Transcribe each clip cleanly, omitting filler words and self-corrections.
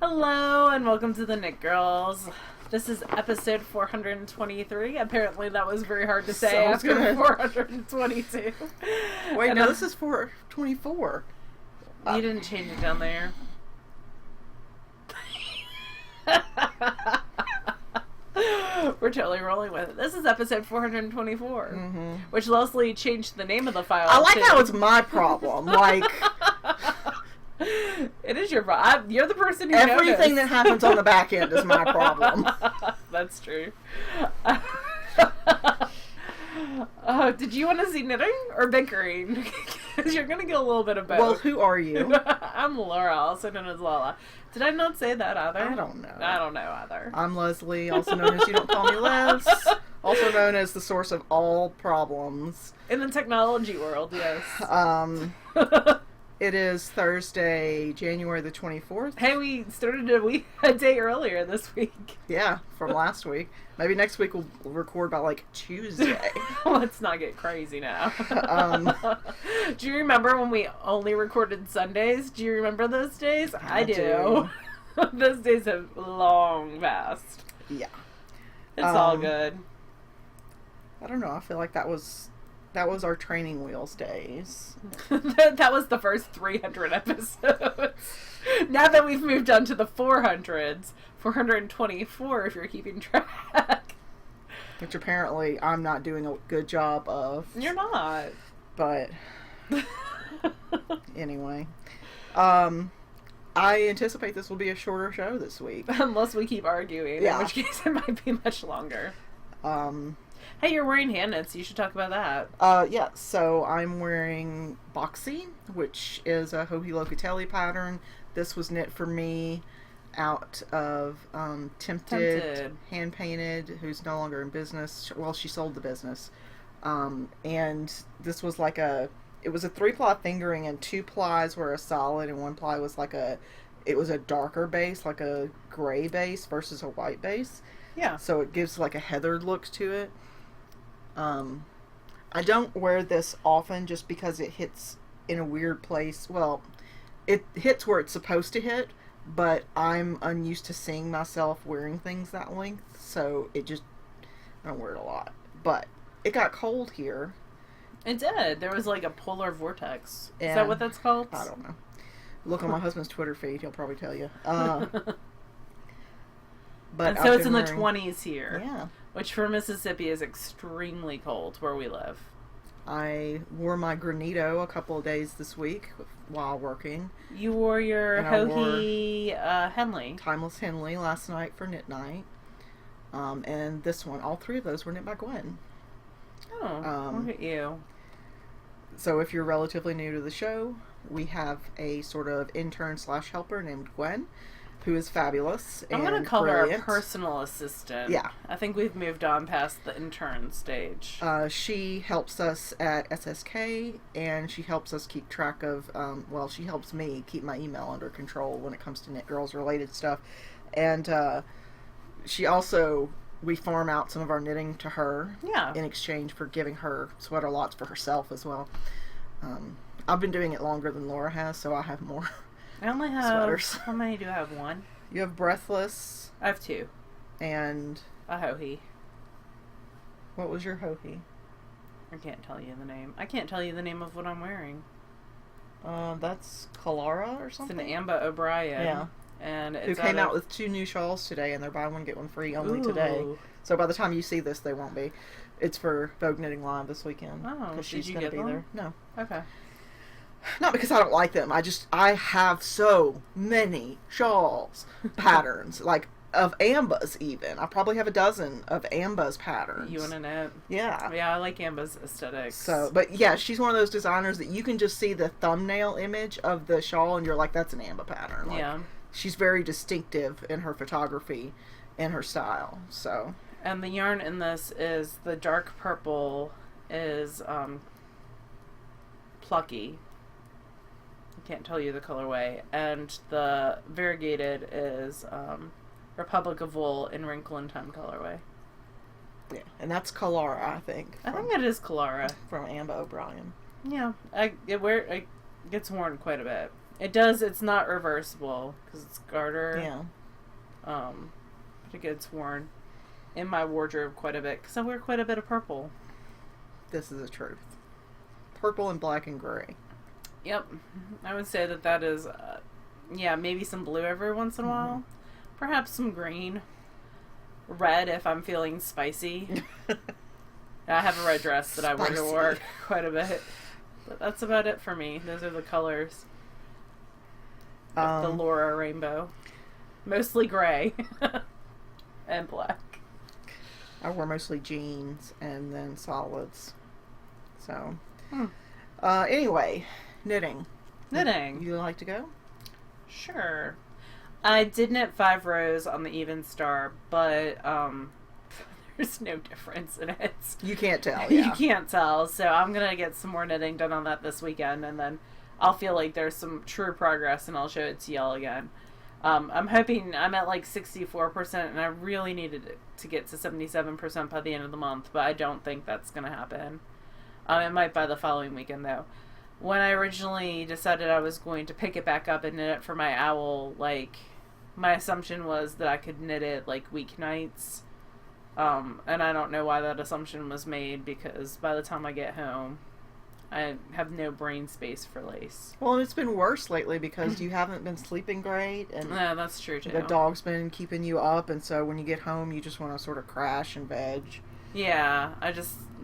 Hello and welcome to the TheKnitGirlls. This is episode 423. Apparently that was very hard to say after 422. Wait, no, this is 424. You didn't change it down there. We're totally rolling with it. This is episode 424, which Leslie changed the name of the file. I like how it's my problem. Like, it is your problem. You're the person who everything noticed. that happens on the back end is my problem. That's true. Did you want to see knitting or bickering? Because you're going to get a little bit of both. Well, who are you? I'm Laura, also known as Lala. Did I not say that either? I don't know. I don't know either. I'm Leslie, also known as You Don't Call Me Les, also known as the source of all problems. In the technology world, yes. It is Thursday, January the 24th. Hey, we started a day earlier this week. Yeah, from last week. Maybe next week we'll record by, like, Tuesday. Let's not get crazy now. Do you remember when we only recorded Sundays? Do you remember those days? I do. Those days have long passed. Yeah. It's all good. I don't know. I feel like that was our training wheels days. That was the first 300 episodes. Now that we've moved on to the 400s, 424 if you're keeping track. Which apparently I'm not doing a good job of. You're not. But anyway. I anticipate this will be a shorter show this week. Unless we keep arguing, Yeah. in which case it might be much longer. Hey, you're wearing hand knits. You should talk about that. Yeah, so I'm wearing Boxy, which is a Hohi Locatelli pattern. This was knit for me out of Tempted, hand-painted, who's no longer in business. Well, she sold the business. And this was like it was a 3-ply fingering, and 2 plies were a solid, and 1 ply was like it was a darker base, like a gray base versus a white base. Yeah. So it gives like a heathered look to it. I don't wear this often just because it hits in a weird place. Well, it hits where it's supposed to hit, but I'm unused to seeing myself wearing things that length, so I don't wear it a lot. But it got cold here. It did. There was like a polar vortex. And Is that what that's called? I don't know. Look on my husband's Twitter feed, he'll probably tell you. But and so it's in the 20s here. Yeah. Which for Mississippi is extremely cold where we live. I wore my granito a couple of days this week while working. You wore your Hohi Henley. Timeless Henley last night for knit night. And this one, all 3 of those were knit by Gwen. Oh, look at you. So if you're relatively new to the show, we have a sort of intern/helper named Gwen, who is fabulous. I'm going to call brilliant. her a personal assistant. Yeah. I think we've moved on past the intern stage. She helps us at SSK, and she helps us keep track of, she helps me keep my email under control when it comes to TheKnitGirlls related stuff. And we farm out some of our knitting to her in exchange for giving her sweater lots for herself as well. I've been doing it longer than Laura has, so I have more. I only have sweaters. How many do I have? 1? You have Breathless. I have 2. And a Hohi. What was your Hohi? I can't tell you the name. I can't tell you the name of what I'm wearing. That's Kalara or something? It's an Amba O'Brien. Yeah. And it's who came out with 2 new shawls today, and they're buy one get one free only today. So by the time you see this, they won't be. It's for Vogue Knitting Live this weekend. Oh, because did she's you going to get be them? there. No. Okay. Not because I don't like them. I have so many shawls patterns, like of Amba's even. I probably have a dozen of Amba's patterns. You want to knit? Yeah. Yeah, I like Amba's aesthetics. So, but yeah, she's one of those designers that you can just see the thumbnail image of the shawl and you're like, that's an Amba pattern. Like, yeah. She's very distinctive in her photography and her style. So. And the yarn in this is the dark purple is Plucky. I can't tell you the colorway. And the variegated is Republic of Wool in Wrinkle in Time colorway. Yeah, and that's Kalara, I think. I think it is Kalara. From Amba O'Brien. Yeah, it gets worn quite a bit. It does. It's not reversible because it's garter. Yeah. But it gets worn in my wardrobe quite a bit because I wear quite a bit of purple. This is the truth. Purple and black and gray. Yep. I would say that is, maybe some blue every once in a while. Perhaps some green. Red if I'm feeling spicy. I have a red dress that I wear to work quite a bit. But that's about it for me. Those are the colors. The Laura rainbow. Mostly gray. And black. I wear mostly jeans and then solids. So, anyway, knitting. Knitting. You like to go? Sure. I did knit 5 rows on the Even Star, but there's no difference in it. You can't tell, yeah. You can't tell, so I'm going to get some more knitting done on that this weekend, and then I'll feel like there's some true progress, and I'll show it to y'all again. I'm hoping I'm at like 64%, and I really needed it to get to 77% by the end of the month, but I don't think that's going to happen. It might by the following weekend, though. When I originally decided I was going to pick it back up and knit it for my owl, like, my assumption was that I could knit it, like, weeknights. And I don't know why that assumption was made, because by the time I get home, I have no brain space for lace. Well, it's been worse lately because you haven't been sleeping great, and yeah, that's true, too. The dog's been keeping you up, and so when you get home, you just want to sort of crash and veg. Yeah,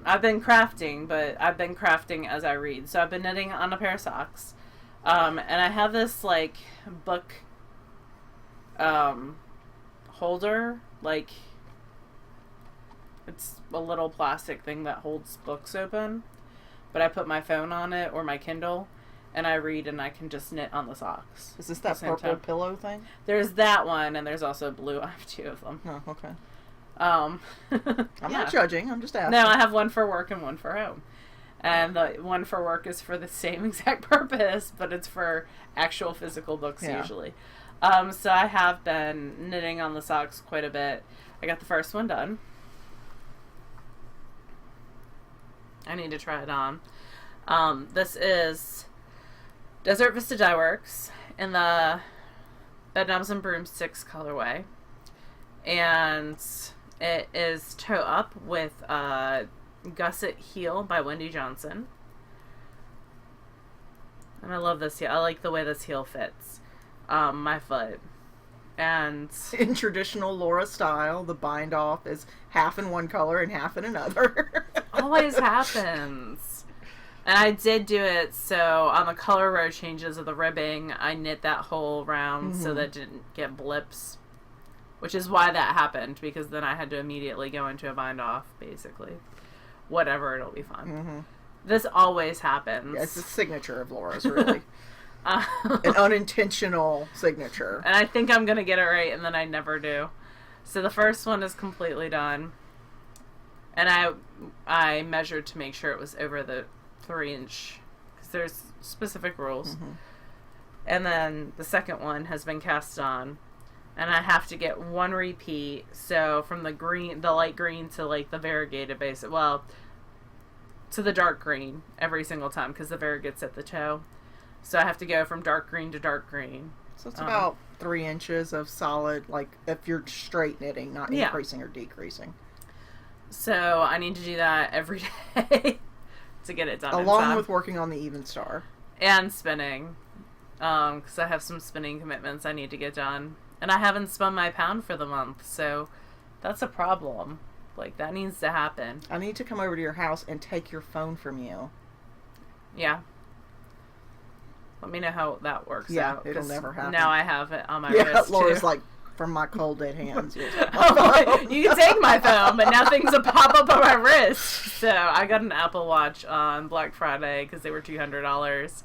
I've been crafting, but I've been crafting as I read. So I've been knitting on a pair of socks. And I have this, like, book holder. Like, it's a little plastic thing that holds books open. But I put my phone on it or my Kindle, and I read, and I can just knit on the socks. Is this that purple pillow thing? There's that one, and there's also blue. I have 2 of them. Oh, okay. I'm not judging. I'm just asking. No, I have one for work and one for home. And the one for work is for the same exact purpose, but it's for actual physical books usually. So I have been knitting on the socks quite a bit. I got the first one done. I need to try it on. This is Desert Vista Dye Works in the Bedknobs and Broomsticks colorway. And it is toe up with Gusset Heel by Wendy Johnson. And I love this heel. I like the way this heel fits my foot. And in traditional Laura style, the bind off is half in one color and half in another. Always happens. And I did do it so on the color row changes of the ribbing, I knit that whole round so that it didn't get blips. Which is why that happened, because then I had to immediately go into a bind off, basically. Whatever, it'll be fun. This always happens. Yeah, it's a signature of Laura's, really. An unintentional signature. And I think I'm going to get it right, and then I never do. So the first one is completely done. And I measured to make sure it was over the 3-inch, because there's specific rules. And then the second one has been cast on. And I have to get one repeat, so from the light green to like the variegated base, to the dark green every single time, because the variegate's at the toe. So I have to go from dark green to dark green. So it's about 3 inches of solid, like if you're straight knitting, not increasing or decreasing. So I need to do that every day to get it done. Along with working on the Even Star. And spinning, because I have some spinning commitments I need to get done. And I haven't spun my pound for the month, so that's a problem. Like, that needs to happen. I need to come over to your house and take your phone from you. Yeah. Let me know how that works out. It'll never happen. Now I have it on my wrist, Laura's too. like, from my cold dead hands. You can take my phone, but now things will pop up on my wrist. So I got an Apple Watch on Black Friday because they were $200.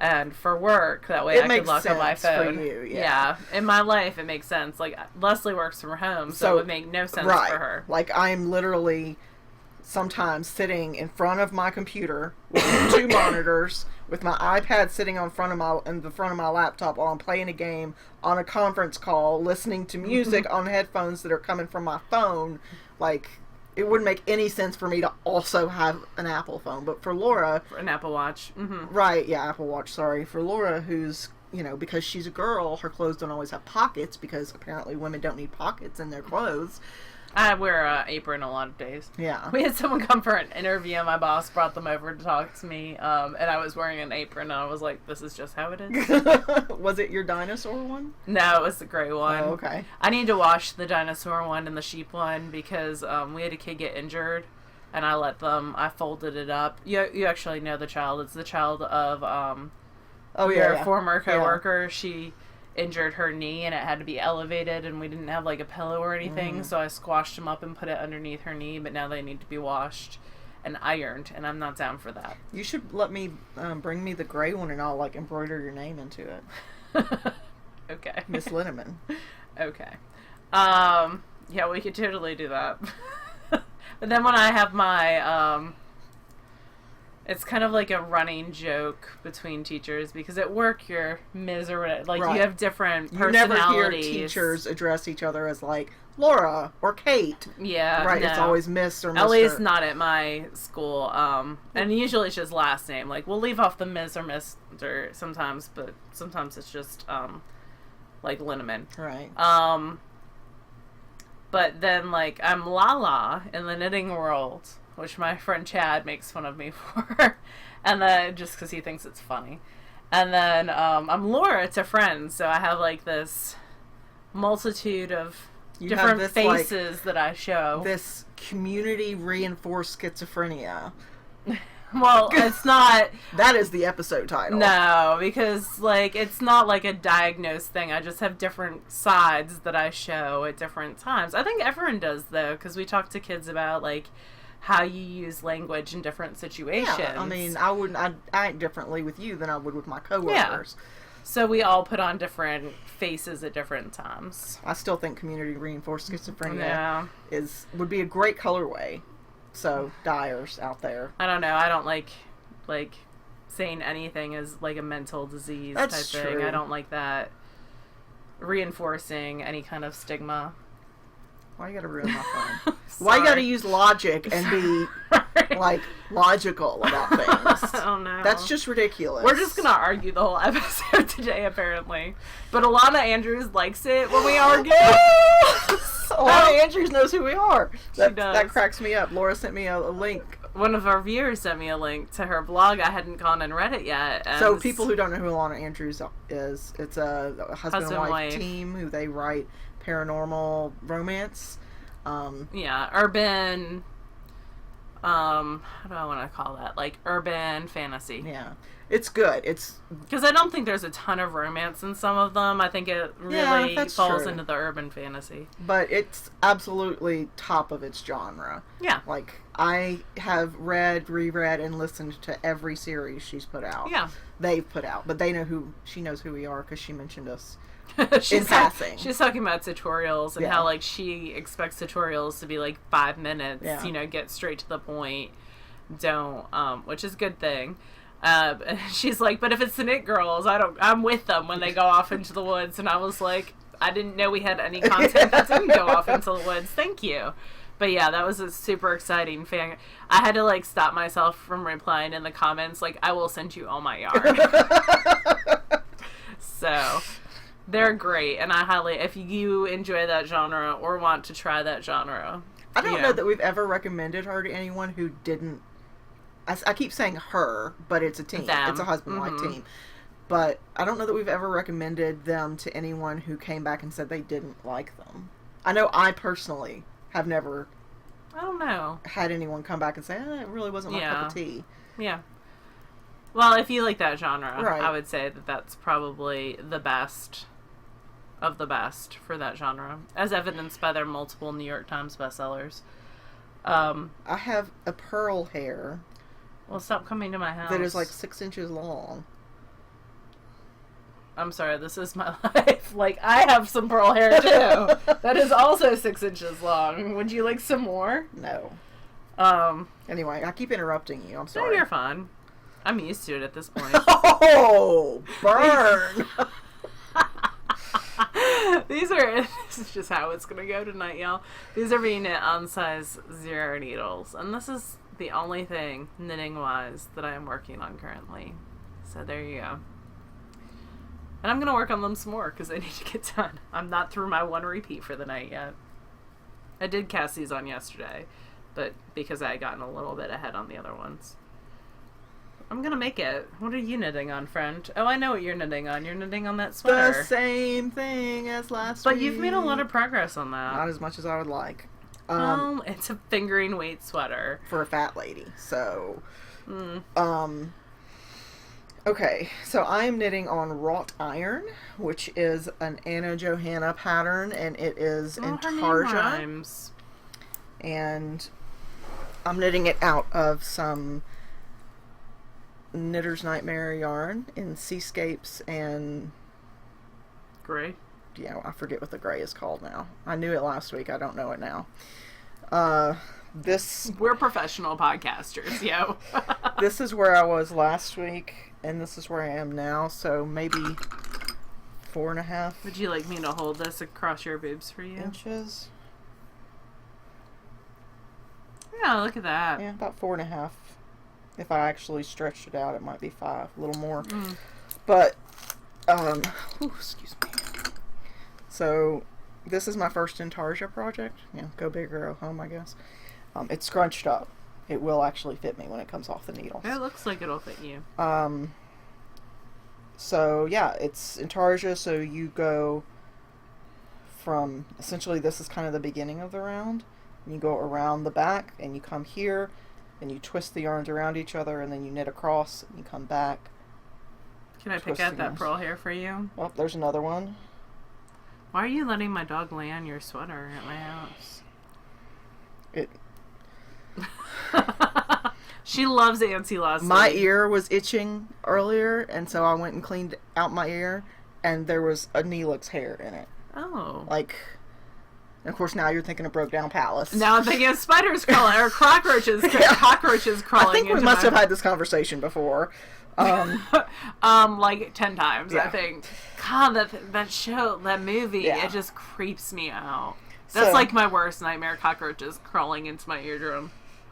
And for work, that way I could lock on my phone. For you, yeah. In my life, it makes sense. Like, Leslie works from home, so it would make no sense for her. Like, I'm literally sometimes sitting in front of my computer with 2 monitors, with my iPad sitting in the front of my laptop while I'm playing a game, on a conference call, listening to music on headphones that are coming from my phone. Like, it wouldn't make any sense for me to also have an Apple phone. But for Laura... For an Apple Watch. Mm-hmm. Right, yeah, Apple Watch, sorry. For Laura, who's, you know, because she's a girl, her clothes don't always have pockets, because apparently women don't need pockets in their clothes. I wear an apron a lot of days. Yeah. We had someone come for an interview, and my boss brought them over to talk to me, and I was wearing an apron, and I was like, this is just how it is. Was it your dinosaur one? No, it was the gray one. Oh, okay. I need to wash the dinosaur one and the sheep one, because we had a kid get injured, and I folded it up. You actually know the child. It's the child of your former coworker. Yeah. She injured her knee, and it had to be elevated, and we didn't have like a pillow or anything, so I squashed them up and put it underneath her knee, but now they need to be washed and ironed, and I'm not down for that. You should let me bring me the gray one, and I'll like embroider your name into it. Okay. Miss Linneman. Okay. Yeah, we could totally do that. But then when I have my it's kind of like a running joke between teachers, because at work you're miserable. Like, right. You have different personalities. You never hear teachers address each other as, like, Laura or Kate. Yeah. Right, no. It's always Miss or Mr. At least not at my school. And usually it's just last name. Like, we'll leave off the Ms. or Mr. sometimes, but sometimes it's just, like, Linneman. Right. But then, like, I'm Lala in the knitting world, which my friend Chad makes fun of me for, and then just because he thinks it's funny. And then I'm Laura to friends, so I have like this multitude of different faces that I show. This community reinforced schizophrenia. Well, it's not... That is the episode title. No, because, like, it's not, like, a diagnosed thing. I just have different sides that I show at different times. I think everyone does, though, because we talk to kids about, like, how you use language in different situations. Yeah, I mean, I act differently with you than I would with my coworkers. Yeah. So we all put on different faces at different times. I still think community reinforced schizophrenia would be a great colorway. So, dyers out there. I don't know. I don't like saying anything is like a mental disease type thing. I don't like that. Reinforcing any kind of stigma. Why you gotta ruin my phone? Why you gotta use logic and be, like, logical about things? I don't know. That's just ridiculous. We're just gonna argue the whole episode today, apparently. But Alana Andrews likes it when we argue. Alana Andrews knows who we are. She does. That cracks me up. Laura sent me a link. One of our viewers sent me a link to her blog. I hadn't gone and read it yet. So people who don't know who Alana Andrews is, it's a husband and wife team who they write paranormal romance. Urban, how do I want to call that? Like, urban fantasy. Yeah. It's good. It's... Because I don't think there's a ton of romance in some of them. I think it really falls into the urban fantasy. But it's absolutely top of its genre. Yeah. Like, I have read, reread, and listened to every series she's put out. Yeah. They've put out. But they know she knows who we are because she mentioned us. In passing. She's talking about tutorials and how, like, she expects tutorials to be, like, 5 minutes, you know, get straight to the point, don't, which is a good thing. She's like, but if it's the Knit Girls, I'm with them when they go off into the woods, and I was like, I didn't know we had any content that didn't go off into the woods, thank you. But yeah, that was a super exciting fan. I had to, like, stop myself from replying in the comments, like, I will send you all my yarn. So... They're great, and I highly, if you enjoy that genre or want to try that genre. I don't know that we've ever recommended her to anyone who didn't. I keep saying her, but it's a team. Them. It's a husband-wife team. But I don't know that we've ever recommended them to anyone who came back and said they didn't like them. I know I personally have never. I don't know. Had anyone come back and say, it really wasn't my cup of tea. Yeah. Well, if you like that genre, right. I would say that that's probably the best of the best for that genre, as evidenced by their multiple New York Times bestsellers. I have a pearl hair. Well, stop coming to my house. That is like 6 inches long. I'm sorry, this is my life. Like, I have some pearl hair too. That is also 6 inches long. Would you like some more? No. Anyway, I keep interrupting you. I'm sorry. No, you're fine. I'm used to it at this point. Oh, burn! The These are, this is just how it's going to go tonight, y'all. These are being knit on size 0 needles. And this is the only thing, knitting-wise, that I am working on currently. So there you go. And I'm going to work on them some more because they need to get done. I'm not through my 1 repeat for the night yet. I did cast these on yesterday, but because I had gotten a little bit ahead on the other ones. I'm going to make it. What are you knitting on, friend? Oh, I know what you're knitting on. You're knitting on that sweater. The same thing as last week. week. But you've made a lot of progress on that. Not as much as I would like. It's a fingering weight sweater. For a fat lady, so... Okay, so I am knitting on wrought iron, which is an Anna Johanna pattern, and it is Intarsia. And I'm knitting it out of some Knitter's Nightmare yarn in Seascapes and... Gray? Yeah, I forget what the gray is called now. I knew it last week, I don't know it now. We're professional podcasters, yo. This is where I was last week, and this is where I am now, so maybe 4.5. Would you like me to hold this across your boobs for you? Inches. Yeah, look at that. Yeah, about 4.5. If I actually stretched it out, it might be 5, a little more. But, excuse me. So, this is my first Intarsia project. Yeah, go big or go home, I guess. It's scrunched up. It will actually fit me when it comes off the needles. It looks like it'll fit you. So, yeah, it's Intarsia, so you go from, essentially this is kind of the beginning of the round. And you go around the back, and you come here, and you twist the yarns around each other, and then you knit across, and you come back. Can I pick out that pearl hair for you? Oh, there's another one. Why are you letting my dog lay on your sweater at my house? She loves Auntie Leslie. My ear was itching earlier, and so I went and cleaned out my ear, and there was a Neelix hair in it. Oh. Like, and of course now you're thinking of Broke Down Palace. Now I'm thinking of spiders crawling, or cockroaches, cockroaches crawling. I think we must have had this conversation before. Like 10 times, yeah. I think. God, that movie, yeah. It just creeps me out. That's like my worst nightmare, cockroaches crawling into my eardrum.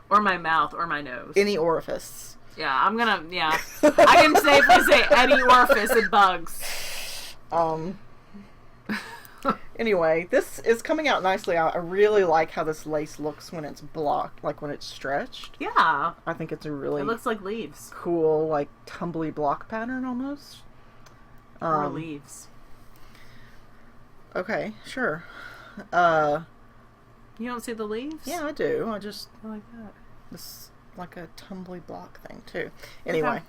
Or my mouth, or my nose. Any orifice. Yeah, I can safely say any orifice and bugs. Anyway, this is coming out nicely. I really like how this lace looks when it's blocked, like when it's stretched. Yeah. I think it's a really... It looks like leaves. Cool, like, tumbly block pattern almost. Or leaves. Okay, sure. You don't see the leaves? Yeah, I do. I like that. This like a tumbly block thing too. Anyway. Okay.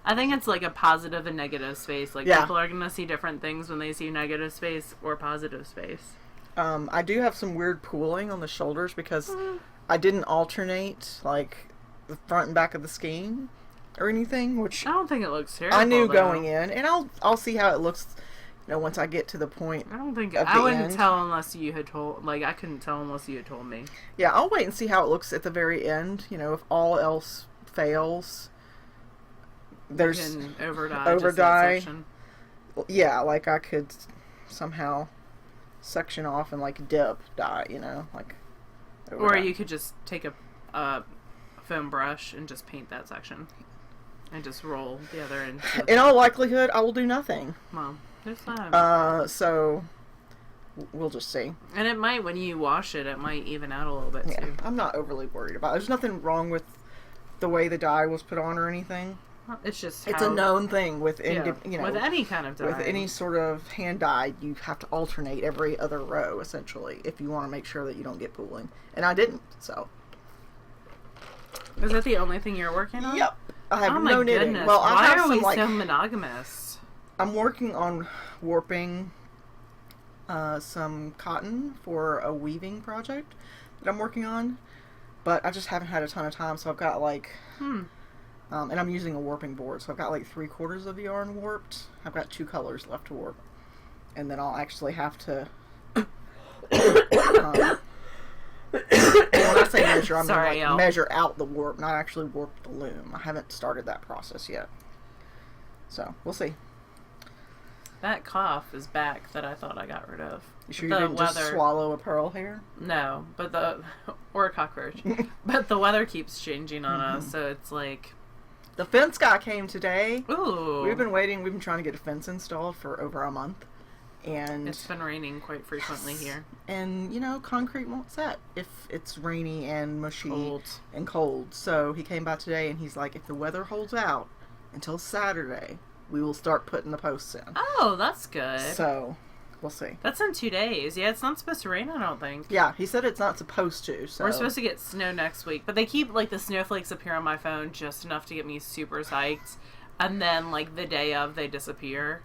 I think it's like a positive and negative space. Like, people are going to see different things when they see negative space or positive space. I do have some weird pooling on the shoulders because I didn't alternate, like, the front and back of the skein or anything, which... I don't think it looks terrible, I knew going in, and I'll see how it looks, once I get to the point. I don't think... I wouldn't tell unless you had told... Like, I couldn't tell unless you had told me. Yeah, I'll wait and see how it looks at the very end. If all else fails... There's overdye. Yeah, like I could somehow section off and like dip dye, like. Or you could just take a foam brush and just paint that section, and just roll the other end. In all likelihood, I will do nothing. Well, there's that. So we'll just see. And it might, when you wash it, it might even out a little bit too. I'm not overly worried about it. There's nothing wrong with the way the dye was put on or anything. It's just it's a known thing with with any kind of dye. With any sort of hand dye, you have to alternate every other row essentially if you want to make sure that you don't get pooling. And I didn't, so. Is that the only thing you're working on? Yep. I have no knitting. Goodness. Well, why are we so monogamous? I'm working on warping some cotton for a weaving project that I'm working on, but I just haven't had a ton of time, so I've got like. And I'm using a warping board, so I've got like 3/4 of the yarn warped. I've got 2 colors left to warp. And then I'll actually have to... when I say measure, I mean measure out the warp, not actually warp the loom. I haven't started that process yet. So, we'll see. That cough is back that I thought I got rid of. You sure you didn't just swallow a pearl hair? No, or a cockroach. But the weather keeps changing on us, so it's like... The fence guy came today. Ooh. We've been waiting. We've been trying to get a fence installed for over a month. And it's been raining quite frequently here. And, concrete won't set if it's rainy and mushy and cold. So he came by today and he's like, if the weather holds out until Saturday, we will start putting the posts in. Oh, that's good. So, we'll see. That's in 2 days. Yeah, it's not supposed to rain, I don't think. Yeah, he said it's not supposed to. So we're supposed to get snow next week. But they keep, the snowflakes appear on my phone just enough to get me super psyched. And then, the day of, they disappear.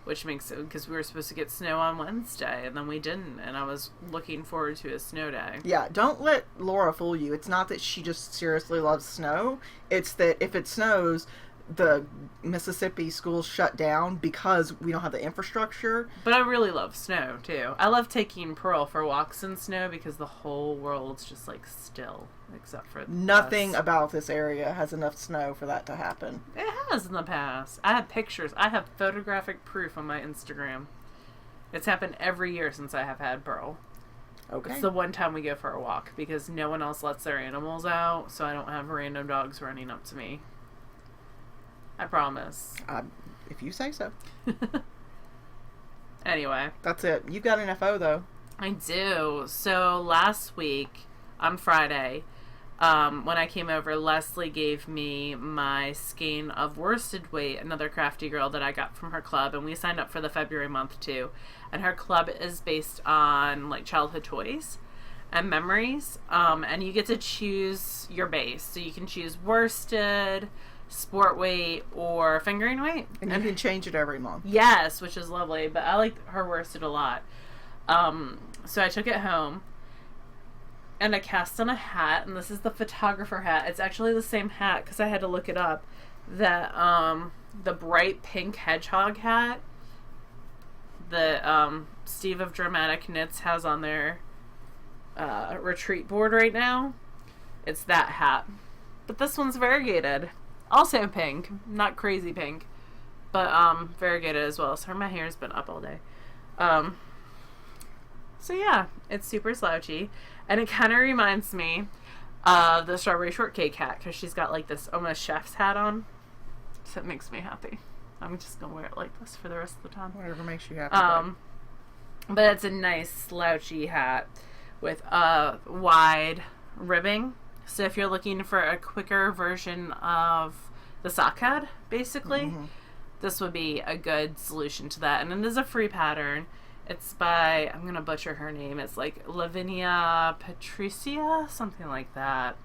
Which makes it, because we were supposed to get snow on Wednesday, and then we didn't, and I was looking forward to a snow day. Yeah, don't let Laura fool you. It's not that she just seriously loves snow. It's that if it snows, the Mississippi schools shut down because we don't have the infrastructure. But I really love snow, too. I love taking Pearl for walks in snow because the whole world's just, still, except for nothing about this area has enough snow for that to happen. It has in the past. I have pictures. I have photographic proof on my Instagram. It's happened every year since I have had Pearl. Okay. It's the one time we go for a walk because no one else lets their animals out, so I don't have random dogs running up to me. I promise. If you say so. Anyway. That's it. You've got an FO, though. I do. So last week, on Friday, when I came over, Leslie gave me my skein of worsted weight, another crafty girl that I got from her club, and we signed up for the February month, too. And her club is based on, childhood toys and memories, and you get to choose your base. So you can choose worsted, sport weight, or fingering weight. And you can change it every month. Yes, which is lovely, but I like her worsted a lot. So I took it home, and I cast on a hat, and this is the photographer hat. It's actually the same hat, because I had to look it up, that, the bright pink hedgehog hat that, Steve of Dramatic Knits has on their, retreat board right now. It's that hat. But this one's variegated. Also pink. Not crazy pink. But, variegated as well. So my hair's been up all day. So yeah, it's super slouchy. And it kind of reminds me of the Strawberry Shortcake hat, because she's got this almost chef's hat on. So it makes me happy. I'm just going to wear it like this for the rest of the time. Whatever makes you happy. But it's a nice slouchy hat with wide ribbing. So if you're looking for a quicker version of the sock hat, basically, this would be a good solution to that. And it is a free pattern. It's by, I'm going to butcher her name. It's Lavinia Patricia, something like that.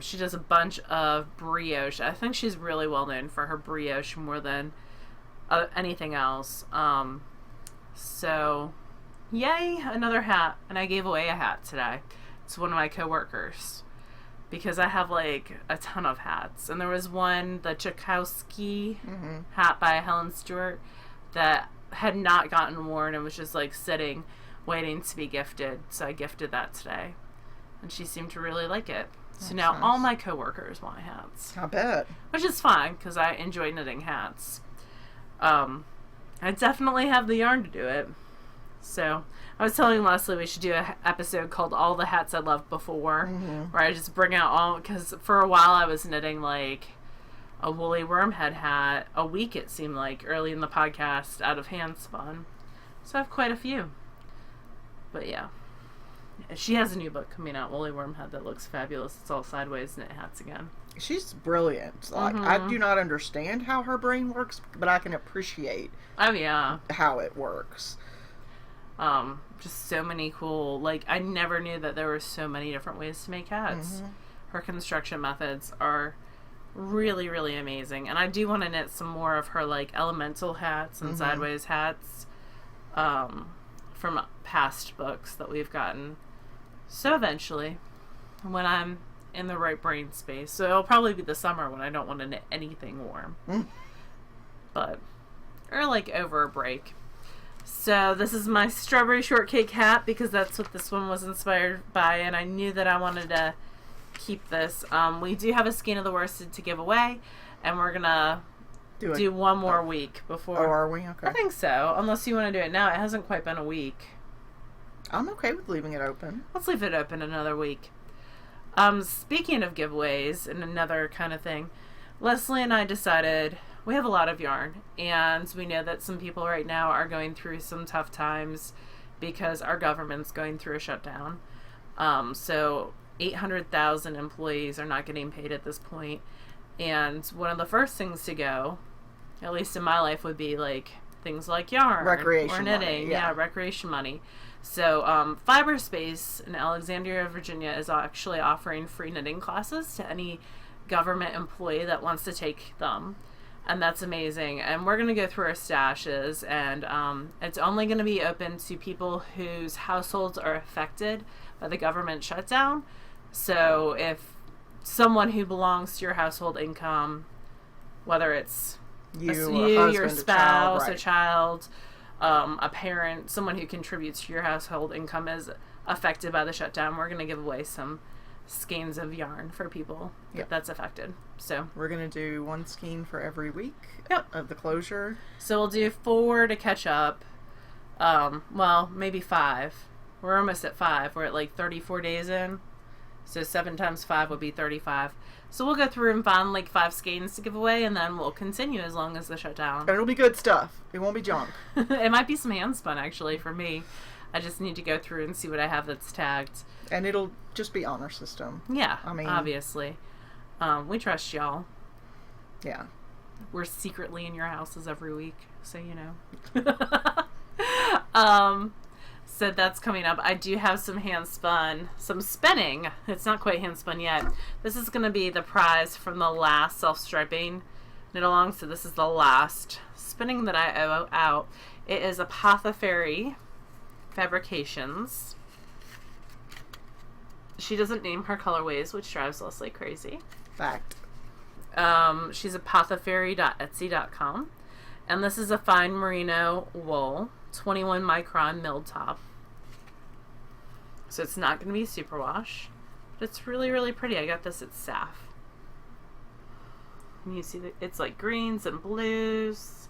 She does a bunch of brioche. I think she's really well known for her brioche more than anything else. So, yay, another hat. And I gave away a hat today to one of my coworkers, because I have a ton of hats. And there was one, the Tchaikovsky hat by Helen Stewart, that had not gotten worn and was just sitting, waiting to be gifted. So I gifted that today. And she seemed to really like it. So now nice. All my coworkers want hats. I bet. Which is fine, because I enjoy knitting hats. I definitely have the yarn to do it. So I was telling Leslie we should do an episode called All the Hats I Loved Before, where I just bring out all, because for a while I was knitting a woolly wormhead hat a week, it seemed early in the podcast, out of hand spun. So I have quite a few. But yeah. She has a new book coming out, Woolly Wormhead, that looks fabulous. It's all sideways knit hats again. She's brilliant. I do not understand how her brain works, but I can appreciate how it works. Just so many cool, I never knew that there were so many different ways to make hats. Her construction methods are really, really amazing. And I do want to knit some more of her, elemental hats and sideways hats, from past books that we've gotten. So eventually, when I'm in the right brain space. So it'll probably be the summer when I don't want to knit anything warm. But, or over a break. So this is my Strawberry Shortcake hat, because that's what this one was inspired by, and I knew that I wanted to keep this. We do have a skein of the worsted to give away, and we're gonna do one more week before. Oh, are we? Okay. I think so, unless you want to do it now. It hasn't quite been a week. I'm okay with leaving it open. Let's leave it open another week. Speaking of giveaways and another kind of thing, Leslie and I decided we have a lot of yarn, and we know that some people right now are going through some tough times because our government's going through a shutdown. So 800,000 employees are not getting paid at this point. And one of the first things to go, at least in my life, would be like things like yarn recreation or knitting. Money, yeah, recreation money. So Fiberspace in Alexandria, Virginia is actually offering free knitting classes to any government employee that wants to take them. And that's amazing. And we're going to go through our stashes, and it's only going to be open to people whose households are affected by the government shutdown. So if someone who belongs to your household income, whether it's you husband, your spouse, a a child, a parent, someone who contributes to your household income is affected by the shutdown, we're going to give away some skeins of yarn for people that's affected. So we're going to do one skein for every week of the closure. So we'll do 4 to catch up. Well, maybe 5. We're almost at 5. We're at like 34 days in. So 7 times 5 would be 35. So we'll go through and find like 5 skeins to give away, and then we'll continue as long as the shutdown. And it'll be good stuff. It won't be junk. It might be some hand spun actually for me. I just need to go through and see what I have that's tagged. And it'll just be honor system. Yeah, I mean, obviously. We trust y'all. Yeah. We're secretly in your houses every week, so you know. So that's coming up. I do have some hand spun, some spinning. It's not quite hand spun yet. This is going to be the prize from the last self-striping knit along. So this is the last spinning that I owe out. It is Apothecary Fabrications. She doesn't name her colorways, which drives Leslie crazy. Fact. She's apothecary.etsy.com. And this is a fine merino wool, 21 micron milled top. So it's not going to be superwash, but it's really, really pretty. I got this at SAF. And you see that it's like greens and blues.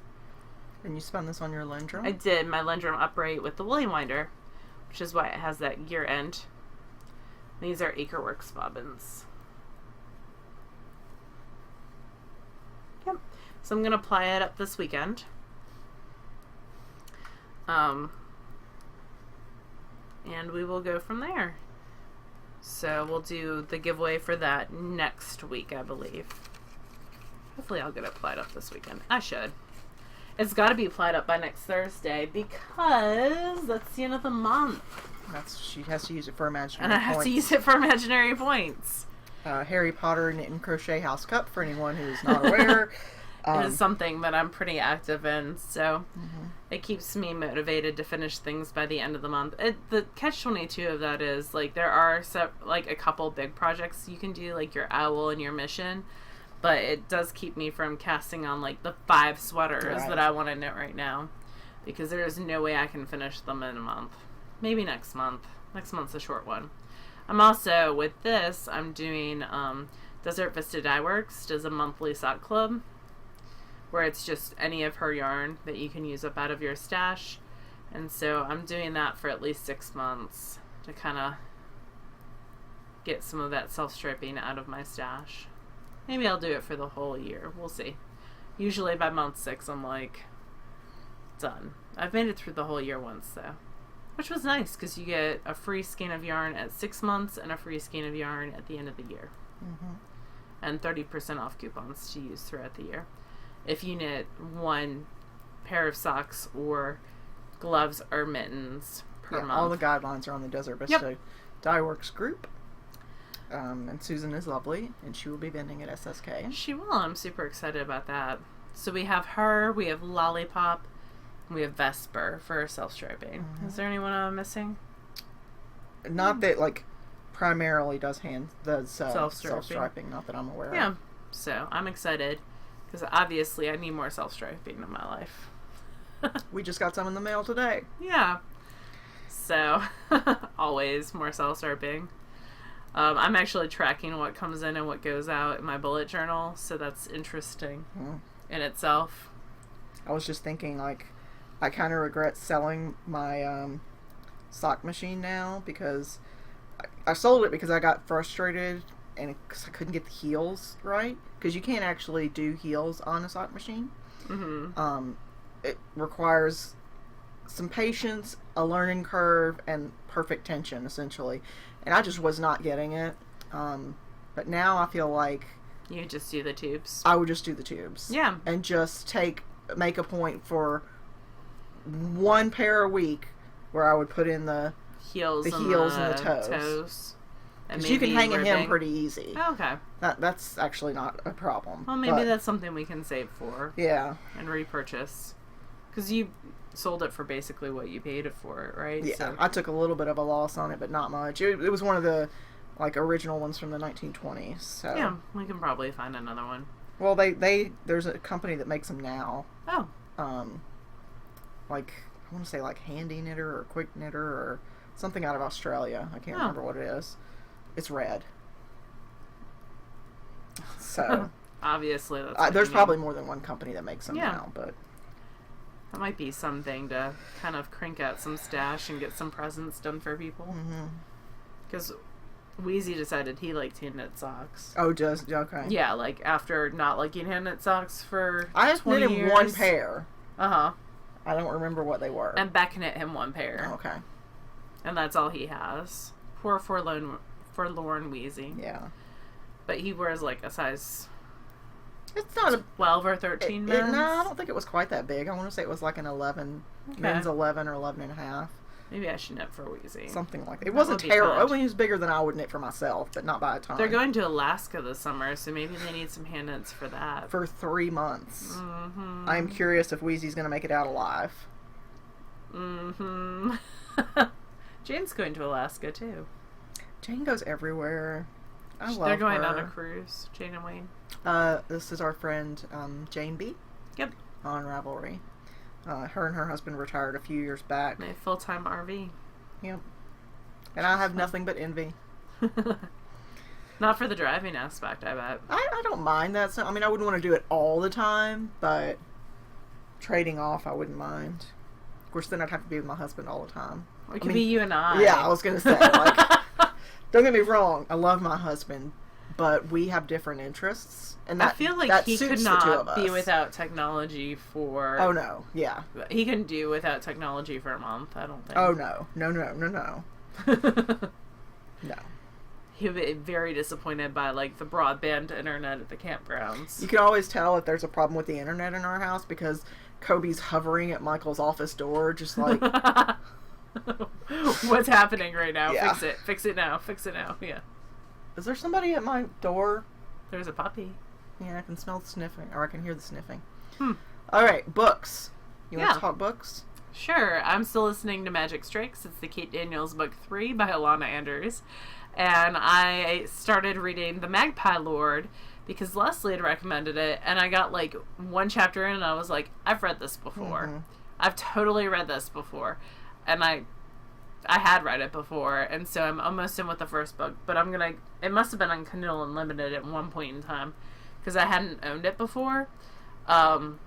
And you spun this on your Lindrum? I did my Lindrum upright with the woolly winder, which is why it has that gear end. These are Acreworks bobbins. Yep. So I'm going to apply it up this weekend. And we will go from there. So we'll do the giveaway for that next week, I believe. Hopefully I'll get it applied up this weekend. I should. It's got to be applied up by next Thursday because that's the end of the month. She has to use it for imaginary points. And I have to use it for imaginary points. Harry Potter Knit and Crochet House Cup, for anyone who's not aware. It is something that I'm pretty active in, so it keeps me motivated to finish things by the end of the month. The catch-22 of that is, like, there are like a couple big projects you can do, like your owl and your mission, but it does keep me from casting on, like, the 5 sweaters that I want to knit right now, because there is no way I can finish them in a month. Maybe next month. Next month's a short one. I'm also, with this, I'm doing Desert Vista Dye Works does a monthly sock club where it's just any of her yarn that you can use up out of your stash. And so I'm doing that for at least 6 months to kind of get some of that self-striping out of my stash. Maybe I'll do it for the whole year. We'll see. Usually by month 6 I'm like, done. I've made it through the whole year once though. Which was nice because you get a free skein of yarn at 6 months and a free skein of yarn at the end of the year. And 30% off coupons to use throughout the year. If you knit 1 pair of socks or gloves or mittens per month. All the guidelines are on the Desert Vista Dye Works group. And Susan is lovely, and she will be vending at SSK. She will. I'm super excited about that. So we have her, we have Lollipop, and we have Vesper for self-striping. Is there anyone I'm missing? Not that, like, primarily does self-striping. Self-striping, not that I'm aware of. Yeah. So I'm excited. Because obviously I need more self-striping in my life. We just got some in the mail today. Yeah. So, always more self-striping. I'm actually tracking what comes in and what goes out in my bullet journal, so that's interesting. in itself. I was just thinking, like, I kind of regret selling my sock machine now because I sold it because I got frustrated and cause I couldn't get the heels right. Because you can't actually do heels on a sock machine. Mm-hmm. It requires some patience, a learning curve, and perfect tension, essentially. And I just was not getting it. But now I feel like you just do the tubes. I would just do the tubes. Yeah. And just make a point for one pair a week where I would put in the heels and the toes. Because you can hang a hem pretty easy. Oh, okay. That's actually not a problem. Well, maybe that's something we can save for. Yeah. And repurchase. Because you sold it for basically what you paid it for, right? Yeah. So. I took a little bit of a loss on it, but not much. It was one of the original ones from the 1920s. So. Yeah, we can probably find another one. Well, there's a company that makes them now. Oh. I want to say Handy Knitter or Quick Knitter or something out of Australia. I can't remember what it is. It's red. So obviously, that's there's probably more than one company that makes them now, but that might be something to kind of crank out some stash and get some presents done for people. Because Wheezy decided he liked hand-knit socks. Oh, just okay. Yeah, after not liking hand-knit socks for I just knit him one pair. I don't remember what they were. And Beck knit him one pair. Oh, okay. And that's all he has. Poor forlorn Wheezy. Yeah. But he wears a size. It's not a 12 or 13 men's. No, I don't think it was quite that big. I want to say it was an 11, men's 11 or 11 and a half. Maybe I should knit for Wheezy. Something like that. It wasn't terrible. It was bigger than I would knit for myself, but not by a ton. They're going to Alaska this summer, so maybe they need some hand knits for that. For 3 months. Mm-hmm. I'm curious if Wheezy's going to make it out alive. Mm-hmm. Jane's going to Alaska, too. Jane goes everywhere. I love her. They're going on a cruise, Jane and Wayne. This is our friend, Jane B. Yep. On Ravelry. Her and her husband retired a few years back. A full-time RV. Yep. And I have nothing but envy. Not for the driving aspect, I bet. I don't mind that. I mean, I wouldn't want to do it all the time, but trading off, I wouldn't mind. Of course, then I'd have to be with my husband all the time. Or it could be you and I. Yeah, I was going to say, don't get me wrong, I love my husband, but we have different interests. And I feel like he could not be without technology for... Oh, no. Yeah. He couldn't do without technology for a month, I don't think. Oh, no. No. No. He would be very disappointed by, the broadband internet at the campgrounds. You can always tell if there's a problem with the internet in our house because Kobe's hovering at Michael's office door, just What's happening right now? Yeah. Fix it. Fix it now. Fix it now. Yeah. Is there somebody at my door? There's a puppy. Yeah, I can smell the sniffing, or I can hear the sniffing. All right, books. You want to talk books? Sure. I'm still listening to Magic Strikes. It's the Kate Daniels book 3 by Alana Anders. And I started reading The Magpie Lord because Leslie had recommended it. And I got one chapter in and I was like, I've read this before. Mm-hmm. I've totally read this before. And I had read it before. And so I'm almost in with the first book. But it must have been on Kindle Unlimited at one point in time. Because I hadn't owned it before. And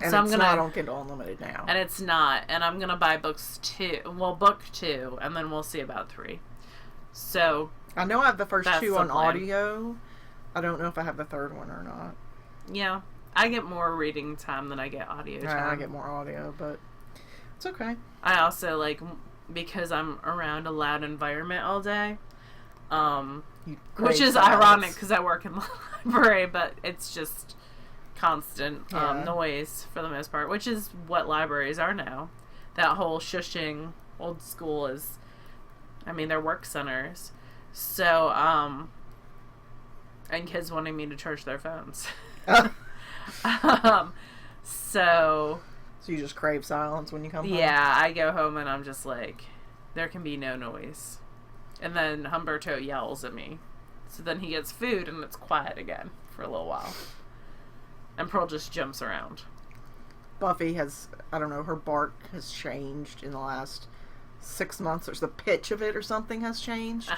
so it's not on Kindle Unlimited now. And it's not. And I'm going to buy book 2. And then we'll see about 3. So. I know I have the first 2 on audio. I don't know if I have the third one or not. Yeah. I get more reading time than I get audio time. I get more audio, but it's okay. I also, because I'm around a loud environment all day, which is ironic because I work in the library, but it's just constant noise for the most part, which is what libraries are now. That whole shushing old school is, they're work centers. So, and kids wanting me to charge their phones. So you just crave silence when you come home? Yeah, I go home and I'm just there can be no noise. And then Humberto yells at me. So then he gets food and it's quiet again for a little while. And Pearl just jumps around. Buffy has, her bark has changed in the last 6 months. Or the pitch of it or something has changed.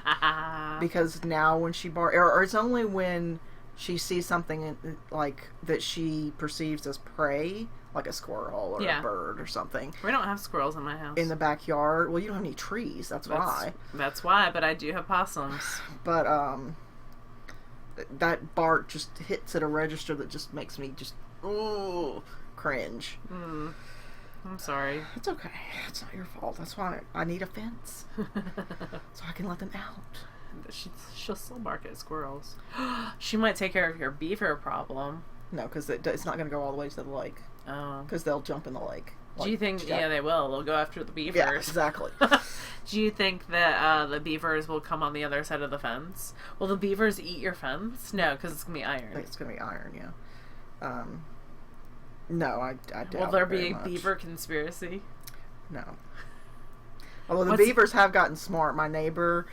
Because now when she barks, or it's only when she sees something like that she perceives as prey, like a squirrel or a bird or something. We don't have squirrels in my house. In the backyard. Well, you don't have any trees. That's why. That's why, but I do have possums. But, that bark just hits at a register that just makes me just, ooh, cringe. I'm sorry. It's okay. It's not your fault. That's why I need a fence. So I can let them out. She'll still bark at squirrels. She might take care of your beaver problem. No, because it's not going to go all the way to the lake. Oh. Because they'll jump in the lake. Do you think... Yeah, they will. They'll go after the beavers. Yeah, exactly. Do you think that the beavers will come on the other side of the fence? Will the beavers eat your fence? No, because it's going to be iron. I think it's going to be iron, yeah. No, I doubt it. Will there be a much. beaver conspiracy? No. Although the beavers have gotten smart. My neighbor...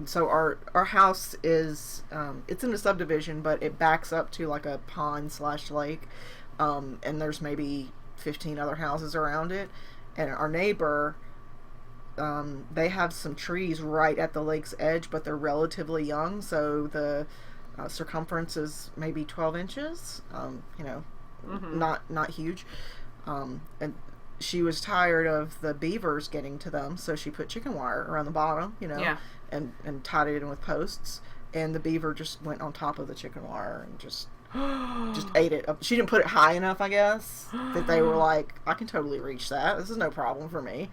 so our house is it's in a subdivision, but it backs up to like a pond/lake, and there's maybe 15 other houses around it, and our neighbor, they have some trees right at the lake's edge, but they're relatively young, so the circumference is maybe 12 inches, not huge, and she was tired of the beavers getting to them, so she put chicken wire around the bottom, and tied it in with posts, and the beaver just went on top of the chicken wire and just ate it up. She didn't put it high enough, I guess, that they were like, I can totally reach that. This is no problem for me.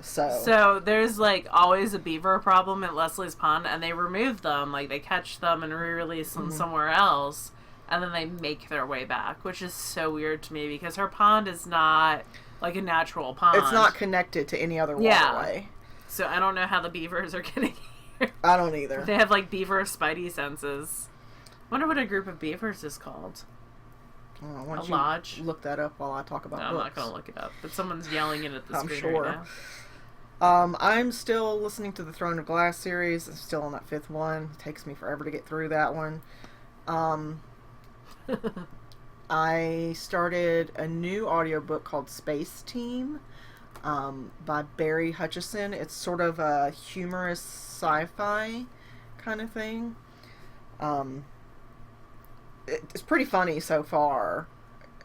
So there's like always a beaver problem at Leslie's Pond, and they remove them, like they catch them and re-release them somewhere else, and then they make their way back, which is so weird to me because her pond is not like a natural pond. It's not connected to any other waterway. So I don't know how the beavers are getting here. I don't either. They have like beaver spidey senses. I wonder what a group of beavers is called. A lodge? Look that up while I talk about books. I'm not going to look it up. But someone's yelling it at the screen sure. right now. I'm still listening to the Throne of Glass series. I'm still on that 5th one. It takes me forever to get through that one. I started a new audiobook called Space Team by Barry Hutchison. It's sort of a humorous sci-fi kind of thing. It's pretty funny so far.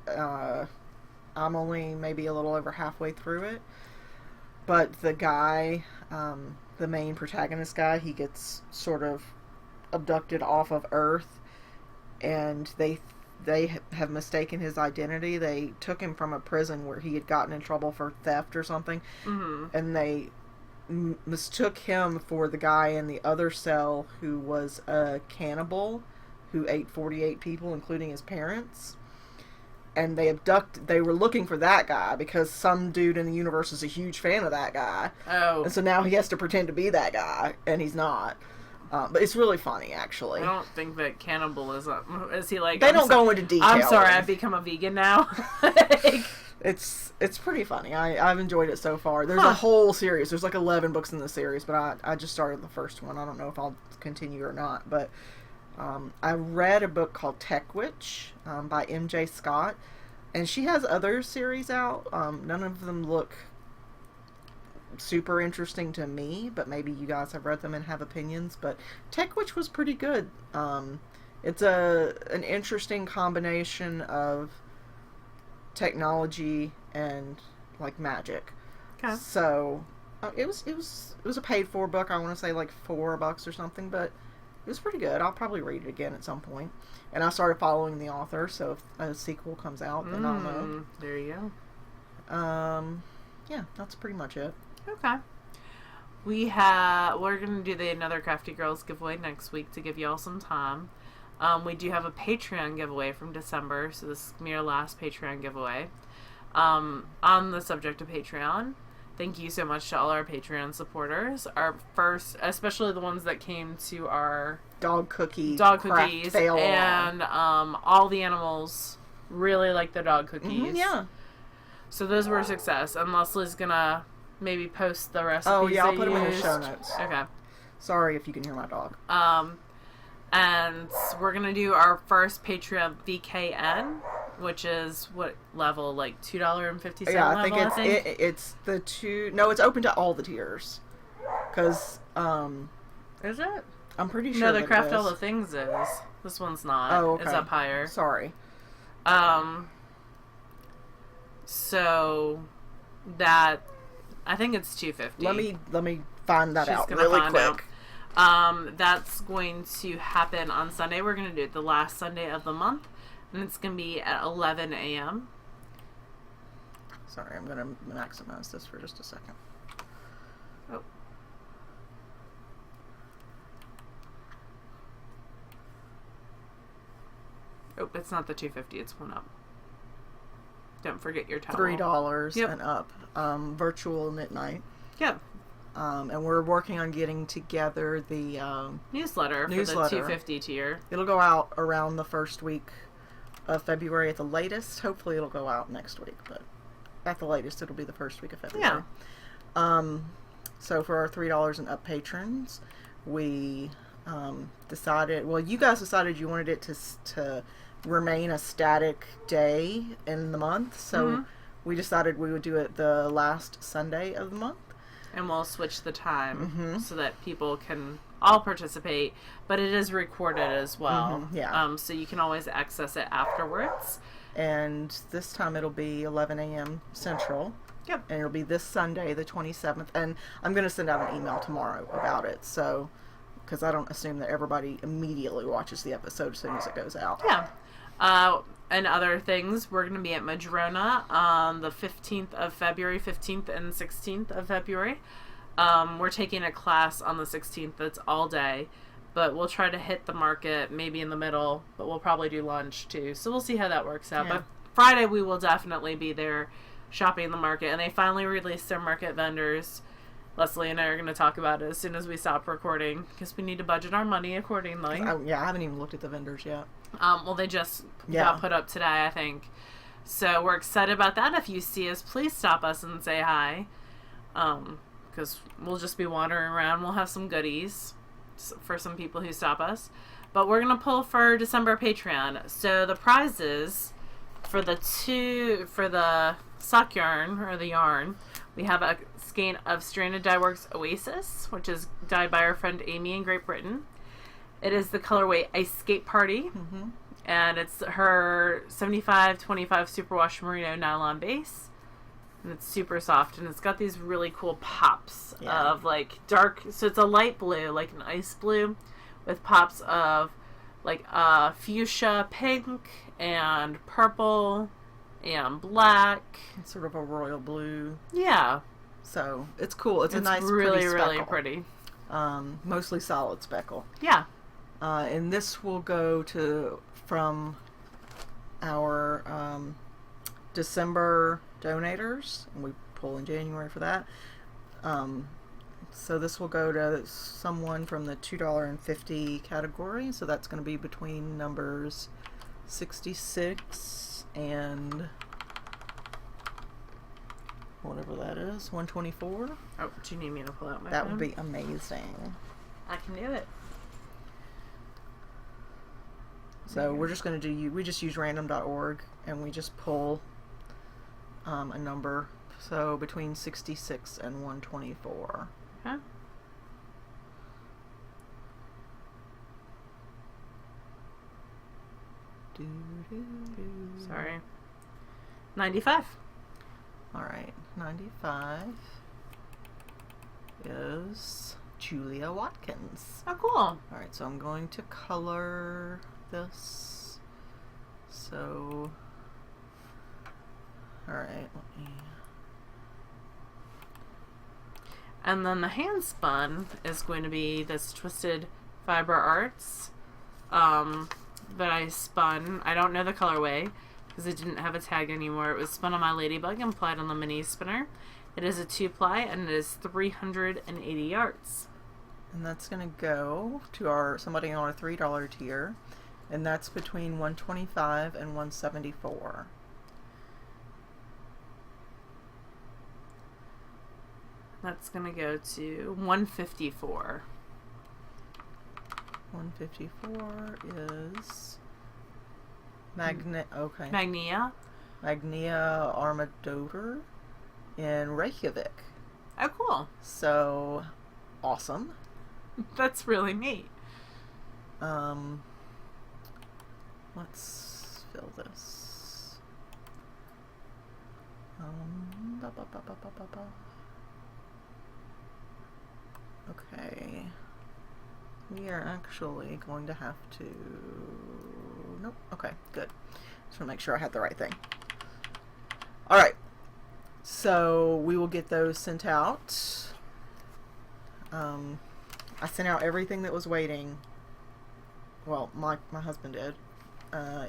I'm only maybe a little over halfway through it. But the guy, the main protagonist guy, he gets sort of abducted off of Earth, and they have mistaken his identity. They took him from a prison where he had gotten in trouble for theft or something, and they mistook him for the guy in the other cell who was a cannibal who ate 48 people, including his parents. And they were looking for that guy because some dude in the universe is a huge fan of that guy. Oh. And so now he has to pretend to be that guy, and he's not. But it's really funny, actually. I don't think that cannibalism... Is he like... They don't go into detail. I'm sorry, I've become a vegan now. It's pretty funny. I've enjoyed it so far. There's a whole series. There's like 11 books in the series, but I just started the first one. I don't know if I'll continue or not, but... I read a book called Tech Witch by MJ Scott, and she has other series out. None of them look super interesting to me, but maybe you guys have read them and have opinions. But Tech Witch was pretty good. It's an interesting combination of technology and like magic. Okay. So it was a paid for book. I want to say like $4 or something, but it was pretty good. I'll probably read it again at some point. And I started following the author, so if a sequel comes out, then I'll know. There you go. Yeah, that's pretty much it. Okay. We're going to do another Crafty Girls giveaway next week to give y'all some time. We do have a Patreon giveaway from December, so this is going to be our last Patreon giveaway. On the subject of Patreon, thank you so much to all our Patreon supporters. Our first, especially the ones that came to our dog cookies, and all the animals really like the dog cookies. Yeah. So those were a success. And Leslie's gonna maybe post the recipes. Oh yeah, I'll put them in the show notes. Okay. Sorry if you can hear my dog. And we're gonna do our first Patreon VKN, which is what level, like $2.50 yeah, level, I think it's the two. No, it's open to all the tiers. Because is it? I'm pretty sure. No, the Craft All the Things is. This one's not. Oh, okay. It's up higher. Sorry. So that I think it's $250. Let me find that out gonna really find quick. Out. That's going to happen on Sunday. We're going to do it the last Sunday of the month, and it's going to be at 11 a.m. Sorry, I'm going to maximize this for just a second. Oh, it's not the $250. It's one up. Don't forget your towel. $3 and up. Virtual knit night. Yep. And we're working on getting together the newsletter for the $250 tier. It'll go out around the first week of February at the latest. Hopefully it'll go out next week, but at the latest it'll be the first week of February. Yeah. So for our $3 and up patrons, we decided, well, you guys decided you wanted it to remain a static day in the month, so we decided we would do it the last Sunday of the month. And we'll switch the time so that people can all participate, but it is recorded as well. Yeah. So you can always access it afterwards. And this time it'll be 11 a.m. Central. Yep. And it'll be this Sunday, the 27th. And I'm going to send out an email tomorrow about it, so because I don't assume that everybody immediately watches the episode as soon as it goes out. Yeah. And other things, we're going to be at Madrona on the 15th of February, 15th and 16th of February. We're taking a class on the 16th that's all day, but we'll try to hit the market maybe in the middle, but we'll probably do lunch too. So we'll see how that works out. Yeah. But Friday we will definitely be there shopping the market, and they finally released their market vendors. Leslie and I are going to talk about it as soon as we stop recording, because we need to budget our money accordingly. I haven't even looked at the vendors yet. Well, they just got put up today, I think. So we're excited about that. If you see us, please stop us and say hi, because we'll just be wandering around. We'll have some goodies for some people who stop us. But we're going to pull for December Patreon. So the prizes for the sock yarn, or the yarn, we have a skein of Stranded Dye Works Oasis, which is dyed by our friend Amy in Great Britain. It is the colorway Ice Skate Party, and it's her 75-25 Superwash Merino nylon base, and it's super soft, and it's got these really cool pops of like dark, so it's a light blue, like an ice blue, with pops of like fuchsia pink and purple and black. It's sort of a royal blue. Yeah. So it's cool. It's a nice, really, pretty really speckle. pretty. Mostly solid speckle. Yeah. And this will go from our December donators, and we pull in January for that. So this will go to someone from the $2.50 category. So that's going to be between numbers 66 and whatever that is, 124. Oh, do you need me to pull out my That phone? would be amazing. I can do it. So we're just going to do, we just use random.org, and we just pull a number. So between 66 and 124. Okay. Sorry. 95. All right, 95 is Julia Watkins. Oh, cool. All right, so I'm going to color this. So, all right, let me. And then the hand spun is going to be this Twisted Fiber Arts that I spun. I don't know the colorway because it didn't have a tag anymore. It was spun on my Ladybug and applied on the mini spinner. It is a 2-ply and it is 380 yards. And that's going to go to somebody on a $3 tier, and that's between 125 and 174. That's going to go to 154. 154 is Magnia Armadover in Reykjavik. Oh, cool. So awesome. That's really neat. let's fill this. Okay. We are actually going to have to... Nope. Okay, good. Just want to make sure I had the right thing. Alright. So, we will get those sent out. I sent out everything that was waiting. Well, my husband did.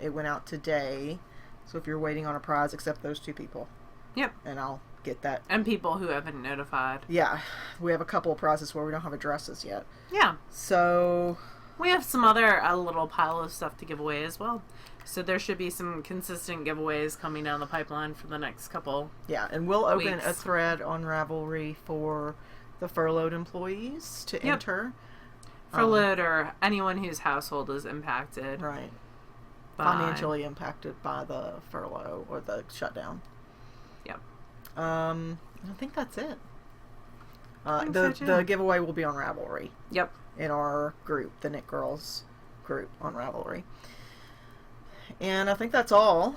It went out today. So if you're waiting on a prize, accept those 2 people. Yep. And I'll get that. And people who haven't notified. Yeah. We have a couple of prizes where we don't have addresses yet. Yeah. So... we have some other, a little pile of stuff to give away as well. So there should be some consistent giveaways coming down the pipeline for the next couple. Yeah, and we'll open weeks. a thread on Ravelry for the furloughed employees to enter. Furloughed or anyone whose household is impacted. Right. Financially impacted by the furlough or the shutdown. Yep. I think that's it. So the giveaway will be on Ravelry. Yep. In our group, the TheKnitGirlls group on Ravelry. And I think that's all.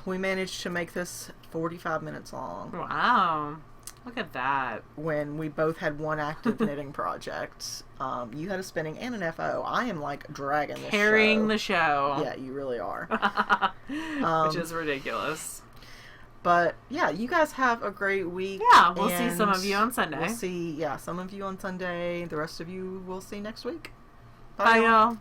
We managed to make this 45 minutes long. Wow. Look at that. When we both had one active knitting project. You had a spinning and an FO. I am like dragging this Carrying the show. Yeah, you really are. Which is ridiculous. But yeah, you guys have a great week. Yeah, we'll see some of you on Sunday. We'll see, some of you on Sunday. The rest of you we'll see next week. Bye, y'all.